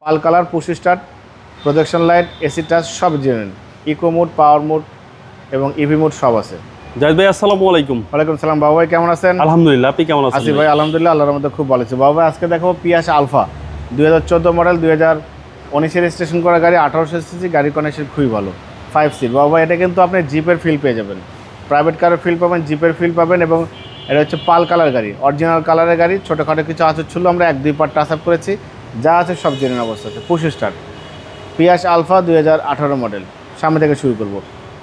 পাল colour, push start, projection light, AC touch সব genuine. Eco mode, power mode এবং EV mode সব আছে। জাহিদ ভাই আসসালামু আলাইকুম। ওয়ালাইকুম সালাম। বাবু ভাই কেমন আছেন? আলহামদুলিল্লাহ, আপনি কেমন আছেন? আসি ভাই আলহামদুলিল্লাহ, আল্লাহর মধ্যে খুব ভালো আছি। বাবু ভাই আজকে দেখো পিয়াস আলফা 2014 মডেল, 2019 রেজিস্ট্রেশন করা গাড়ি, 1800 সিসি, গাড়ির কন্ডিশন খুবই ভালো, 5 সিট। বাবু ভাই এটা কিন্তু আপনি জিপের ফিল পেয়ে যাবেন, প্রাইভেট কারের ফিল পাবেন, জিপের ফিল পাবেন। এবং এটা হচ্ছে পাল কালার গাড়ি, অরিজিনাল কালারের গাড়ি। ছোটোখাটো কিছু আঁচড় ছিল, আমরা 1-2 পার্ট টাচ আপ করেছি, যা আছে সব জেনুইন অবস্থা আছে। পুশ স্টার্ট পিয়াস আলফা 2018 মডেল। সামনে থেকে শুরু করব।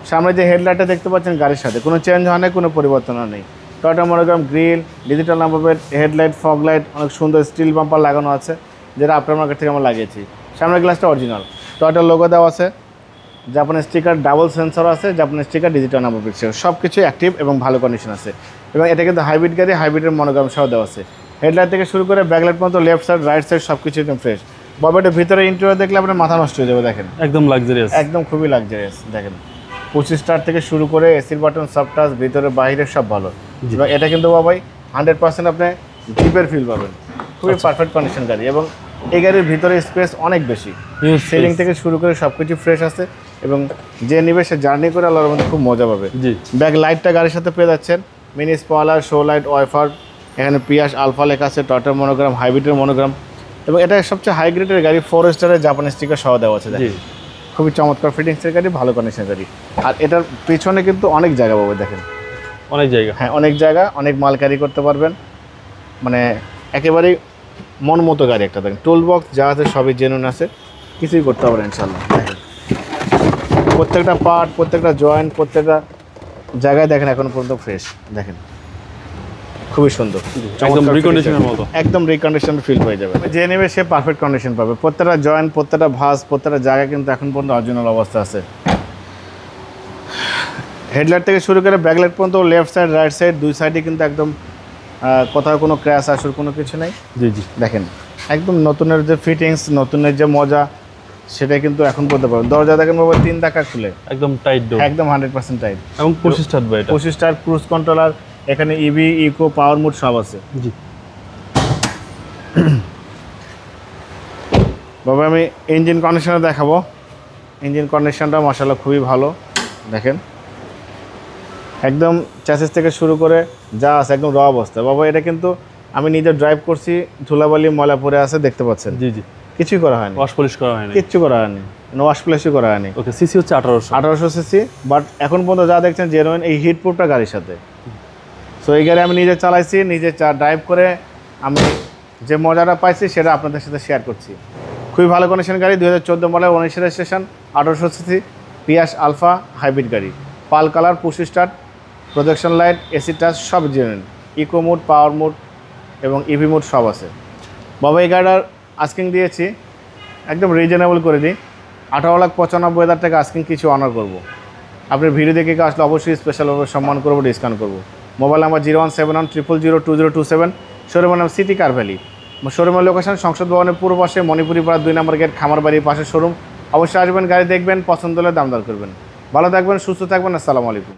সামনে যে হেডলাইটটা দেখতে পাচ্ছেন গাড়ির সাথে কোনো চেঞ্জ হয় না, কোনো পরিবর্তন নেই। Toyota monogram grill, digital number plate, headlight, fog light, অনেক সুন্দর স্টিল বাম্পার লাগানো আছে, যেটা আফটার মার্কেট থেকে আমরা লাগিয়েছি। সামনের গ্লাসটা অরিজিনাল, টয়োটার লোগো দেওয়া আছে, জাপানের স্টিকার, ডাবল সেন্সর আছে, জাপানের স্টিকার, ডিজিটাল নাম্বার প্লেট, সব কিছু অ্যাক্টিভ এবং ভালো কন্ডিশন আছে। এবং এটা কিন্তু হাইব্রিড গাড়ি, হাইব্রিডের মনোগ্রাম সহ দেওয়া আছে। হেডলাইট থেকে শুরু করে ব্যাকলাইট পর্যন্ত, লেফট সাইড, রাইট সাইড সব কিছু একদম ফ্রেশ। বাবাটার ভিতরে ইন্টেরিয়র দেখলে আপনার মাথা নষ্ট হয়ে যাবে। দেখেন একদম লাক্সারিয়াস, একদম খুবই লাক্সারিয়াস। দেখেন 25 স্টার থেকে শুরু করে এসির বাটন, সব টাচ, ভিতরে বাইরে সব ভালো। এবং এটা কিন্তু বাবাই 100% আপনি জিপের ফিল পাবেন, খুবই পারফেক্ট কন্ডিশন গাড়ি। এবং এই গাড়ির ভিতরে স্পেস অনেক বেশি, সেলিং থেকে শুরু করে সব কিছু ফ্রেশ আছে। এবং যে নিবে সে জার্নি করে আল্লাহর মধ্যে খুব মজা পাবে। ব্যাক লাইটটা গাড়ির সাথে পেয়ে যাচ্ছেন, mini spoiler, show light, wiper, এখানে পিয়াস আলফা লেখা আছে, টয়োটা মনোগ্রাম, হাইব্রিডের মনোগ্রাম। এবং এটা সবচেয়ে হাই গ্রেডের গাড়ি, 4 স্টারের জাপানের স্টিকার সহ দেওয়া আছে। খুবই চমৎকার ফিটিংসের গাড়ি, ভালো কন্ডিশনের গাড়ি। আর এটার পিছনে কিন্তু অনেক জায়গা পাবে, দেখেন অনেক জায়গা। হ্যাঁ অনেক জায়গা, অনেক মাল ক্যারি করতে পারবেন, মানে একেবারেই মন মতো গাড়ি একটা। দেখেন টুল বক্স যা আছে সবই জেনুইন আছে, কিছুই করতে পারবেন ইনশাল্লাহ। দেখেন প্রত্যেকটা পার্ট, প্রত্যেকটা জয়েন্ট, প্রত্যেকটা জায়গায় দেখেন এখনো পর্যন্ত ফ্রেশ। দেখেন খুবই সুন্দর, একদম রিকন্ডিশনের মতো, একদম রিকন্ডিশন ফিল হয়ে যাবে। যে নেবে সে পারফেক্ট কন্ডিশন পাবে। প্রত্যেকটা জয়েন্ট, প্রত্যেকটা ভাঁজ, প্রত্যেকটা জায়গা কিন্তু এখন পর্যন্ত অরিজিনাল অবস্থা আছে। হেডলাইট থেকে শুরু করে ব্যাকলাইট পর্যন্ত, লেফট সাইড, রাইট সাইড, দুই সাইডে কিন্তু একদম কোথাও কোনো ক্র্যাশ আসার কোনো কিছু নেই। দেখেন একদম নতুনের যে ফিটিংস, নতুনের যে মজা, সেটা কিন্তু এখন বলতে পারবেন। দরজা দেখেন বাবা 3 ধাক্কা খুলে, একদম টাইট ডোর, একদম 100% টাইট। এবং পুশ স্টার্ট ভাই, এটা পুশ স্টার্ট, ক্রুজ কন্ট্রোলার, এখানে ইভি, ইকো, পাওয়ার মোড সব আছে। জি বাবা আমি ইঞ্জিন কন্ডিশনে দেখাবো। ইঞ্জিন কন্ডিশনটা মাশাআল্লাহ খুবই ভালো। দেখেন একদম চ্যাসিস থেকে শুরু করে যা আছে একদম র অবস্থা। বাবা এটা কিন্তু আমি নিজে ড্রাইভ করছি, ধুলাবালি ময়লা পড়ে আছে, দেখতে পাচ্ছেন। জি কিছুই করা হয়নি, ওয়াশ পলিশ করা হয়নি, কিচ্ছু করা হয়নি, ওয়াশ পলিশই করা হয়নি। ওকে, সিসি হচ্ছে 1800 সিসি। বাট এখন পর্যন্ত যা দেখছেন জেনুইন, এই হিট প্রুফটা গাড়ির সাথে। সো এই গাড়ি আমি নিজে চালাইছি, নিজে ড্রাইভ করে আমি যে মজাটা পাইছি সেটা আপনাদের সাথে শেয়ার করছি। খুবই ভালো কন্ডিশন গাড়ি, 2014 model, 19 registration, 1800 CC, Prius Alpha hybrid গাড়ি। Pearl colour, push start, projection light, AC touch সব genuine. Eco mode, power mode এবং ইভি মোড সব আছে। বাবা এই গাড়িটার আস্কিং দিয়েছি একদম রিজনেবল করে দিই, 18,95,000 টাকা আস্কিং, কিছু অনার করব। আপনার ভিডিও দেখে আসলে অবশ্যই স্পেশালভাবে সম্মান করবো, ডিসকাউন্ট করবো। মোবাইল নাম্বার 01710002027, শোরুমের নাম সিটি কার ভ্যালি। শোরুমের লোকেশন সংসদ ভবনের পূর্ব পাশে, মণিপুরি পাড়া 2 নম্বর গেট, খামার বাড়ির পাশে শোরুম। অবশ্যই আসবেন, গাড়ি দেখবেন, পছন্দ হলে দাম দর করবেন। ভালো থাকবেন, সুস্থ থাকবেন, আসসালামু আলাইকুম।